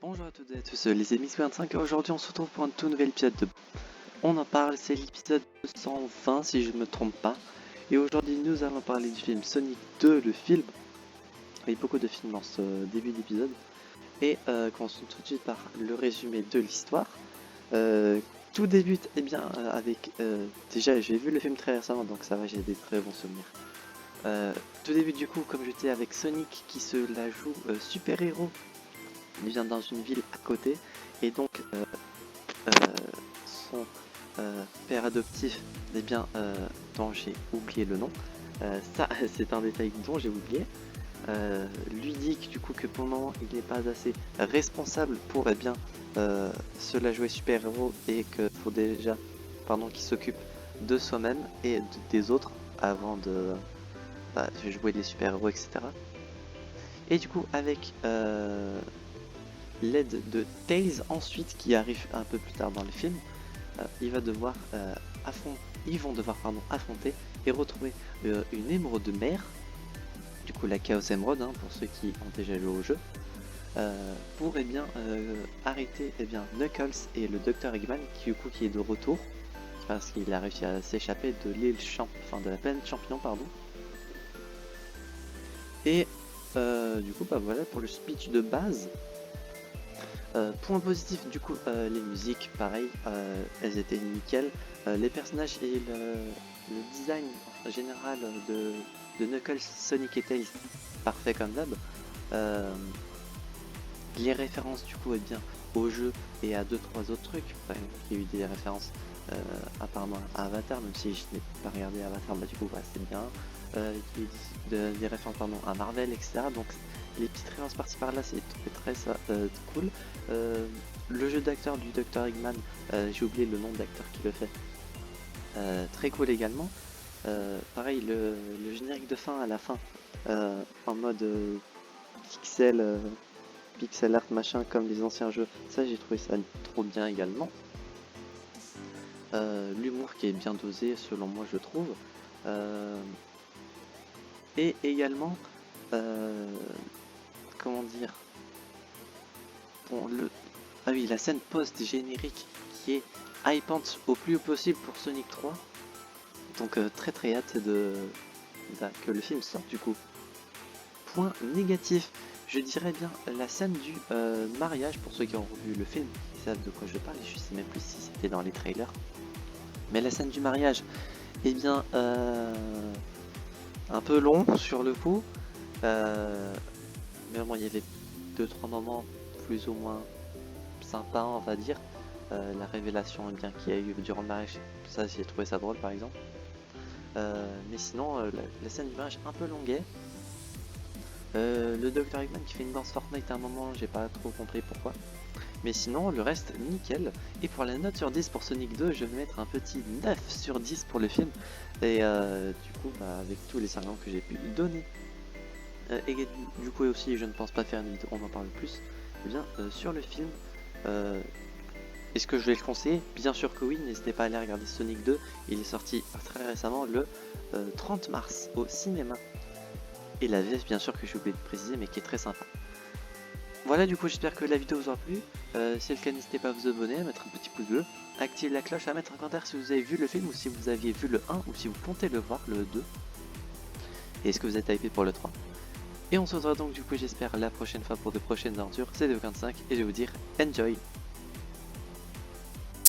Bonjour à toutes et à tous, les MX25 et aujourd'hui on se retrouve pour un tout nouvel épisode de On en parle, c'est l'épisode 220 si je ne me trompe pas. Et aujourd'hui nous allons parler du film Sonic 2, le film. Il y a beaucoup de films dans ce début d'épisode. Et commençons tout de suite par le résumé de l'histoire. Tout débute avec... déjà j'ai vu le film très récemment donc ça va, j'ai des très bons souvenirs. Tout débute du coup comme je disais avec Sonic qui se la joue super-héros. Il vient dans une ville à côté et donc son père adoptif, dont j'ai oublié le nom, ça c'est un détail dont j'ai oublié, lui dit que, du coup que pour le moment il n'est pas assez responsable pour se la jouer super héros et qu'il faut déjà qu'il s'occupe de soi-même et des autres avant de jouer les super héros, etc. Et du coup avec l'aide de Tails ensuite qui arrive un peu plus tard dans le film, ils vont devoir affronter et retrouver une émeraude de mer, du coup la Chaos Emerald pour ceux qui ont déjà joué au jeu, pour arrêter Knuckles et le Dr Eggman qui est de retour parce qu'il a réussi à s'échapper de de la planète champignon pardon. Et voilà pour le speech de base. Point positif du coup, les musiques pareil, elles étaient nickel, les personnages et le design général de Knuckles, Sonic et Tails, parfait comme d'hab. Les références du coup au jeu et à 2-3 autres trucs, il y a eu des références apparemment à Avatar, même si je n'ai pas regardé Avatar, du coup c'est bien, des références à Marvel, etc. Donc les petites références par-ci par-là, c'est très cool. Le jeu d'acteur du Dr Eggman, j'ai oublié le nom d'acteur qui le fait, très cool également. Pareil, le générique de fin à la fin, en mode pixel art machin comme les anciens jeux, ça j'ai trouvé ça trop bien également. L'humour qui est bien dosé selon moi je trouve, et également comment dire, la scène post-générique qui est hypante au plus haut possible pour Sonic 3, donc très hâte que le film sorte du coup. Point négatif, je dirais bien la scène du mariage, pour ceux qui ont revu le film, ils savent de quoi je parle, je sais même plus si c'était dans les trailers. Mais la scène du mariage, un peu long sur le coup, mais bon, il y avait 2-3 moments plus ou moins sympas, on va dire. La révélation qu'il y a eu durant le mariage, ça j'ai trouvé ça drôle par exemple. Mais sinon, la scène du mariage un peu longuet. Le Dr Eggman qui fait une danse Fortnite à un moment, j'ai pas trop compris pourquoi. Mais sinon, le reste, nickel. Et pour la note sur 10 pour Sonic 2, je vais mettre un petit 9 sur 10 pour le film. Et du coup, avec tous les 5 ans que j'ai pu lui donner. Et du coup aussi, je ne pense pas faire une vidéo, on en parle plus. Sur le film, est-ce que je vais le conseiller? Bien sûr que oui, n'hésitez pas à aller regarder Sonic 2. Il est sorti très récemment, le 30 mars, au cinéma. Et la VF, bien sûr que j'ai oublié de préciser, mais qui est très sympa. Voilà, du coup j'espère que la vidéo vous aura plu. Si c'est le cas, n'hésitez pas à vous abonner, à mettre un petit pouce bleu, à activer la cloche, à mettre un commentaire si vous avez vu le film ou si vous aviez vu le 1 ou si vous comptez le voir, le 2. Et est-ce que vous êtes hypé pour le 3? Et on se retrouvera donc du coup j'espère la prochaine fois pour de prochaines aventures. C'est 25 et je vais vous dire enjoy.